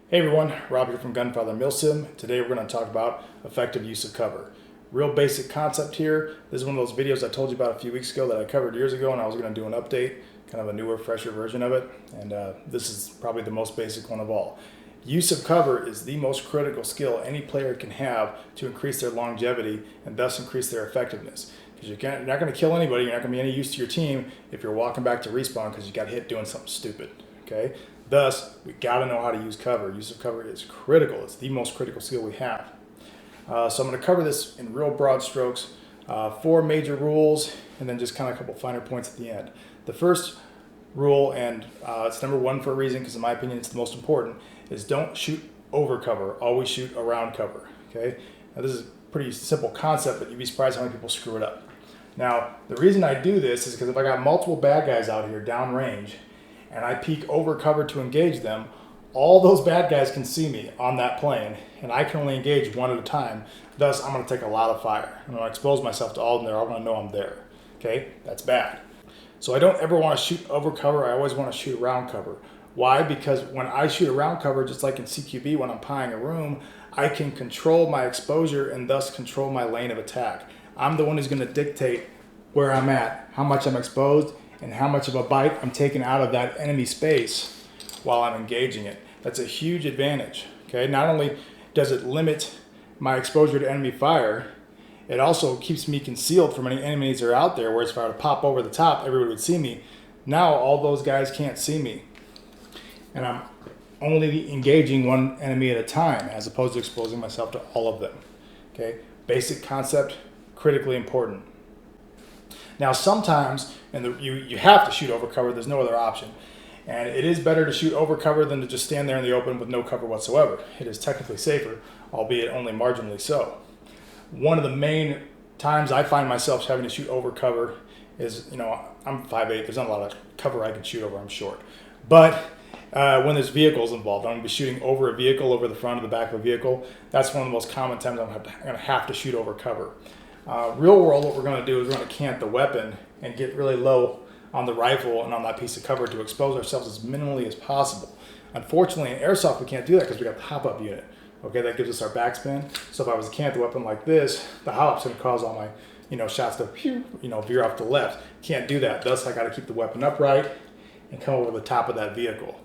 Hey everyone, Rob here from Gunfather Milsim. Today we're going to talk about effective use of cover. Real basic concept here. This is one of those videos I told you about a few weeks ago that I covered years ago, and I was going to do an update, kind of a newer, fresher version of it. And this is probably the most basic one of all. Use of cover is the most critical skill any player can have to increase their longevity and thus increase their effectiveness. Because you're not going to kill anybody, you're not going to be any use to your team if you're walking back to respawn because you got hit doing something stupid. Okay? Thus, we got to know how to use cover. Use of cover is critical. It's the most critical skill we have. So I'm going to cover this in real broad strokes, 4 major rules, and then just kind of a couple finer points at the end. The first rule, and it's number 1 for a reason, because in my opinion it's the most important, is don't shoot over cover. Always shoot around cover. Okay. Now this is a pretty simple concept, but you'd be surprised how many people screw it up. Now the reason I do this is because if I got multiple bad guys out here downrange, and I peek over cover to engage them, all those bad guys can see me on that plane, and I can only engage one at a time. Thus, I'm going to take a lot of fire. I'm going to expose myself to all of them. They're all going to know I'm there. Okay, that's bad. So I don't ever want to shoot over cover. I always want to shoot around cover. Why? Because when I shoot around cover, just like in CQB, when I'm pieing a room, I can control my exposure and thus control my lane of attack. I'm the one who's going to dictate where I'm at, how much I'm exposed, and how much of a bite I'm taking out of that enemy space while I'm engaging it. That's a huge advantage. Okay, not only does it limit my exposure to enemy fire, it also keeps me concealed from any enemies that are out there, whereas if I were to pop over the top, everybody would see me. Now all those guys can't see me. And I'm only engaging one enemy at a time as opposed to exposing myself to all of them. Okay, basic concept, critically important. Now sometimes, you have to shoot over cover, there's no other option. And it is better to shoot over cover than to just stand there in the open with no cover whatsoever. It is technically safer, albeit only marginally so. One of the main times I find myself having to shoot over cover is, I'm 5'8", there's not a lot of cover I can shoot over, I'm short. But when there's vehicles involved, I'm going to be shooting over a vehicle, over the front or the back of a vehicle. That's one of the most common times I'm going to have to shoot over cover. Real world, what we're going to do is we're going to cant the weapon and get really low on the rifle and on that piece of cover to expose ourselves as minimally as possible. Unfortunately, in airsoft, we can't do that because we got the hop-up unit. Okay, that gives us our backspin. So if I was to cant the weapon like this, the hop-up's going to cause all my, shots to, veer off to the left. Can't do that. Thus, I got to keep the weapon upright and come over the top of that vehicle.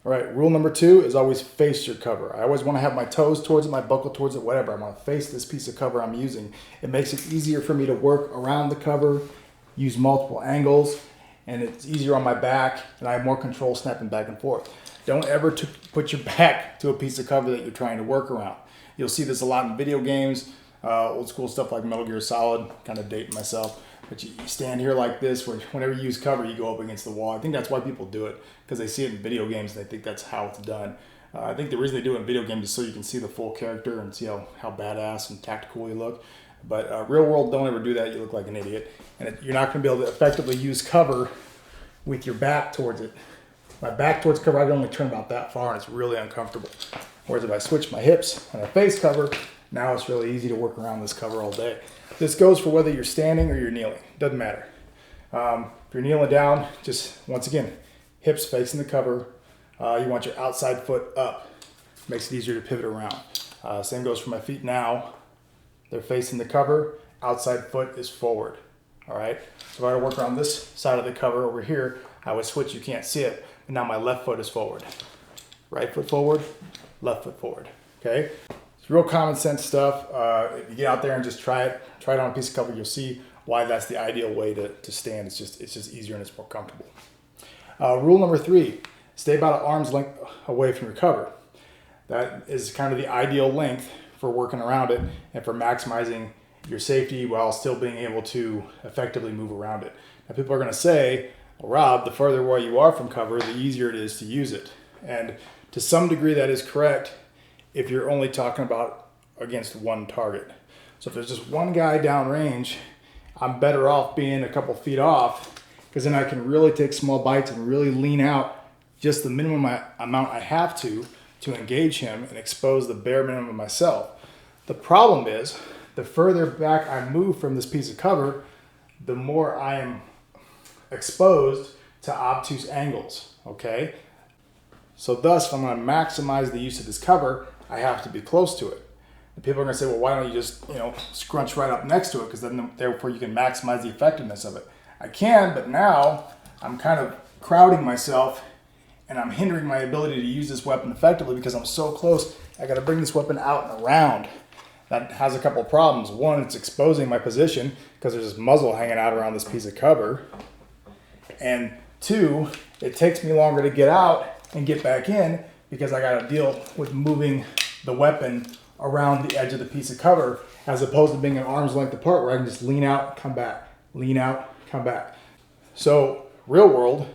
All right, rule number 2 is always face your cover. I always want to have my toes towards it, my buckle towards it, whatever. I want to face this piece of cover I'm using. It makes it easier for me to work around the cover, use multiple angles, and it's easier on my back, and I have more control snapping back and forth. Don't ever put your back to a piece of cover that you're trying to work around. You'll see this a lot in video games, old school stuff like Metal Gear Solid, kind of dating myself. But you stand here like this, where whenever you use cover, you go up against the wall. I think that's why people do it, because they see it in video games and they think that's how it's done. I think the reason they do it in video games is so you can see the full character and see how badass and tactical you look. But real world, don't ever do that. You look like an idiot. And you're not going to be able to effectively use cover with your back towards it. My back towards cover, I can only turn about that far, and it's really uncomfortable. Whereas if I switch my hips and I face cover, now it's really easy to work around this cover all day. This goes for whether you're standing or you're kneeling. Doesn't matter. If you're kneeling down, just once again, hips facing the cover. You want your outside foot up. Makes it easier to pivot around. Same goes for my feet now. They're facing the cover. Outside foot is forward. All right. So if I were to work around this side of the cover over here, I would switch. You can't see it. But now my left foot is forward. Right foot forward, left foot forward. Okay. It's real common sense stuff. If you get out there and just try it on a piece of cover, you'll see why that's the ideal way to stand. It's just easier and it's more comfortable. Rule number 3, stay about an arm's length away from your cover. That is kind of the ideal length for working around it and for maximizing your safety while still being able to effectively move around it. Now people are going to say, well, Rob, the further away you are from cover, the easier it is to use it. And to some degree that is correct if you're only talking about against one target. So if there's just one guy downrange, I'm better off being a couple feet off, because then I can really take small bites and really lean out just the minimum amount I have to engage him and expose the bare minimum of myself. The problem is, the further back I move from this piece of cover, the more I am exposed to obtuse angles, okay? So thus, if I'm going to maximize the use of this cover, I have to be close to it. And people are going to say, well, why don't you just, scrunch right up next to it, because then therefore you can maximize the effectiveness of it. I can, but now I'm kind of crowding myself and I'm hindering my ability to use this weapon effectively because I'm so close. I got to bring this weapon out and around. That has a couple of problems. One, it's exposing my position because there's this muzzle hanging out around this piece of cover. And two, it takes me longer to get out and get back in because I got to deal with moving the weapon around the edge of the piece of cover as opposed to being an arm's length apart where I can just lean out, come back, lean out, come back. So real world,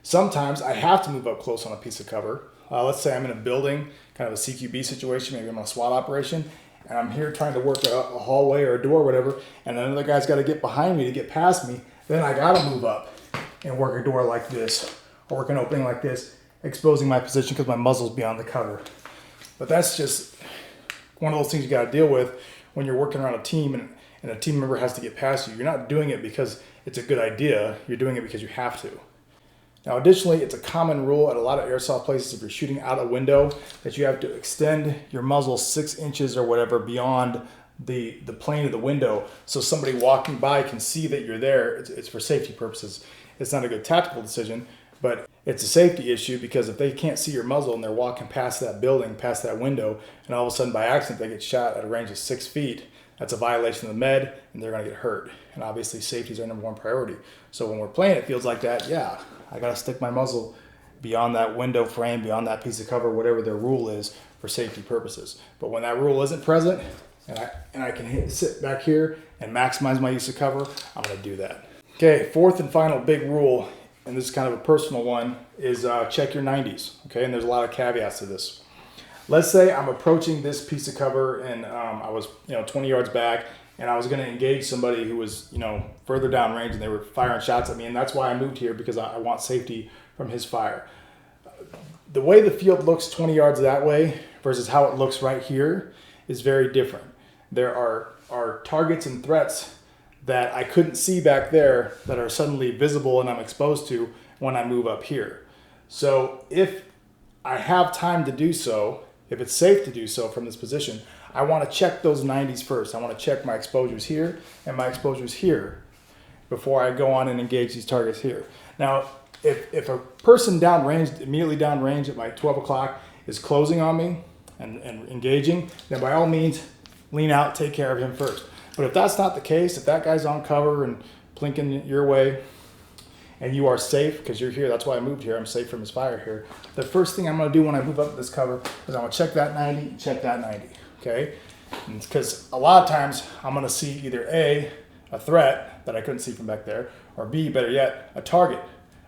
sometimes I have to move up close on a piece of cover. Let's say I'm in a building, kind of a CQB situation, maybe I'm on a SWAT operation, and I'm here trying to work a hallway or a door or whatever, and another guy's got to get behind me to get past me. Then I got to move up and work a door like this or work an opening like this, exposing my position because my muzzle's beyond the cover. But that's just one of those things you got to deal with when you're working around a team and a team member has to get past you. You're not doing it because it's a good idea. You're doing it because you have to. Now, additionally, it's a common rule at a lot of airsoft places if you're shooting out a window that you have to extend your muzzle 6 inches or whatever beyond the plane of the window so somebody walking by can see that you're there. It's for safety purposes. It's not a good tactical decision, but it's a safety issue because if they can't see your muzzle and they're walking past that building, past that window, and all of a sudden by accident they get shot at a range of 6 feet, that's a violation of the med and they're going to get hurt. And obviously safety is our number one priority. So when we're playing at fields like that, yeah, I got to stick my muzzle beyond that window frame, beyond that piece of cover, whatever their rule is for safety purposes. But when that rule isn't present and I can sit back here and maximize my use of cover, I'm going to do that. Okay, fourth and final big rule, and this is kind of a personal one, is check your 90s. Okay, and there's a lot of caveats to this. Let's say I'm approaching this piece of cover and I was 20 yards back and I was going to engage somebody who was further down range and they were firing shots at me, and that's why I moved here, because I want safety from his fire. The way the field looks 20 yards that way versus how it looks right here is very different. There are targets and threats that I couldn't see back there that are suddenly visible and I'm exposed to when I move up here. So if I have time to do so, if it's safe to do so from this position, I want to check those 90s first. I want to check my exposures here and my exposures here before I go on and engage these targets here. Now, if a person downrange, immediately downrange at my 12 o'clock is closing on me and engaging, then by all means, lean out, take care of him first. But if that's not the case, if that guy's on cover and plinking your way and you are safe because you're here, that's why I moved here, I'm safe from his fire here, the first thing I'm going to do when I move up this cover is I'm going to check that 90 and check that 90. Okay, because a lot of times I'm going to see either A, a threat that I couldn't see from back there, or B, better yet, a target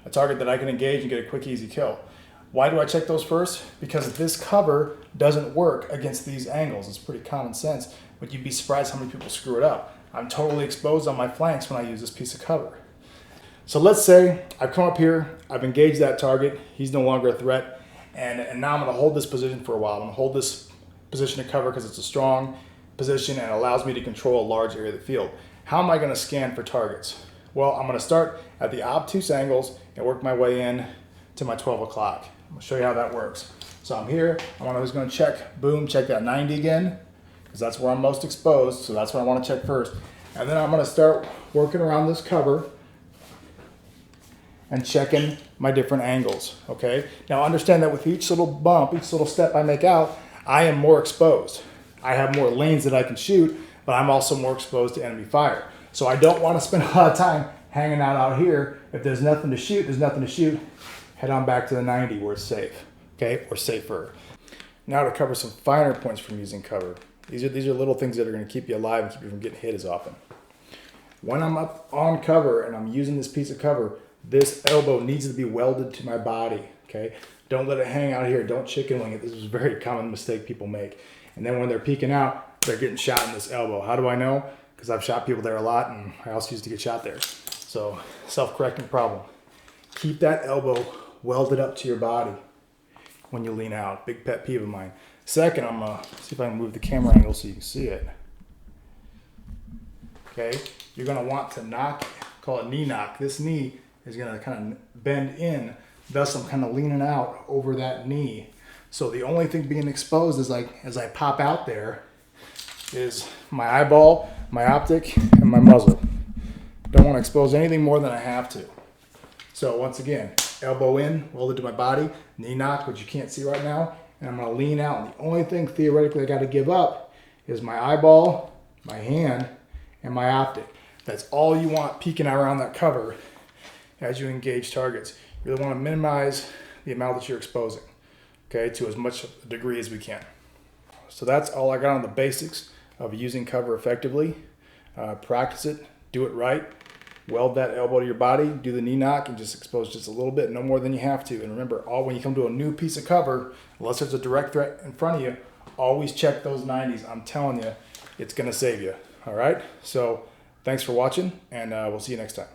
that I can engage and get a quick, easy kill. Why do I check those first? Because this cover doesn't work against these angles. It's pretty common sense, but you'd be surprised how many people screw it up. I'm totally exposed on my flanks when I use this piece of cover. So let's say I've come up here, I've engaged that target, he's no longer a threat, and now I'm going to hold this position for a while. I'm going to hold this position to cover because it's a strong position and allows me to control a large area of the field. How am I going to scan for targets? Well, I'm going to start at the obtuse angles and work my way in to my 12 o'clock. I'm going to show you how that works. So I'm here, I'm always going to check, boom, check that 90 again, because that's where I'm most exposed, so that's what I want to check first. And then I'm going to start working around this cover and checking my different angles, okay? Now understand that with each little bump, each little step I make out, I am more exposed. I have more lanes that I can shoot, but I'm also more exposed to enemy fire. So I don't want to spend a lot of time hanging out here. If there's nothing to shoot, there's nothing to shoot. Head on back to the 90 where it's safe, okay, or safer. Now to cover some finer points from using cover. These are little things that are going to keep you alive and keep you from getting hit as often. When I'm up on cover and I'm using this piece of cover, this elbow needs to be welded to my body, okay? Don't let it hang out here. Don't chicken wing it. This is a very common mistake people make. And then when they're peeking out, they're getting shot in this elbow. How do I know? Because I've shot people there a lot and I also used to get shot there. So self-correcting problem. Keep that elbow welded up to your body when you lean out. Big pet peeve of mine. Second, I'm going to see if I can move the camera angle so you can see it. Okay, you're going to want to knock, call it knee knock. This knee is going to kind of bend in Thus, I'm kind of leaning out over that knee. So the only thing being exposed is like as I pop out there is my eyeball, my optic, and my muzzle. Don't want to expose anything more than I have to. So once again, elbow in, welded to my body, knee knock, which you can't see right now, and I'm going to lean out. And the only thing theoretically I got to give up is my eyeball, my hand, and my optic. That's all you want peeking around that cover as you engage targets. You really want to minimize the amount that you're exposing, okay, to as much degree as we can. So that's all I got on the basics of using cover effectively. Practice it, do it right, weld that elbow to your body, do the knee knock, and just expose just a little bit, no more than you have to. And remember, when you come to a new piece of cover, unless there's a direct threat in front of you, always check those 90s. I'm telling you, it's going to save you. All right? So thanks for watching, and we'll see you next time.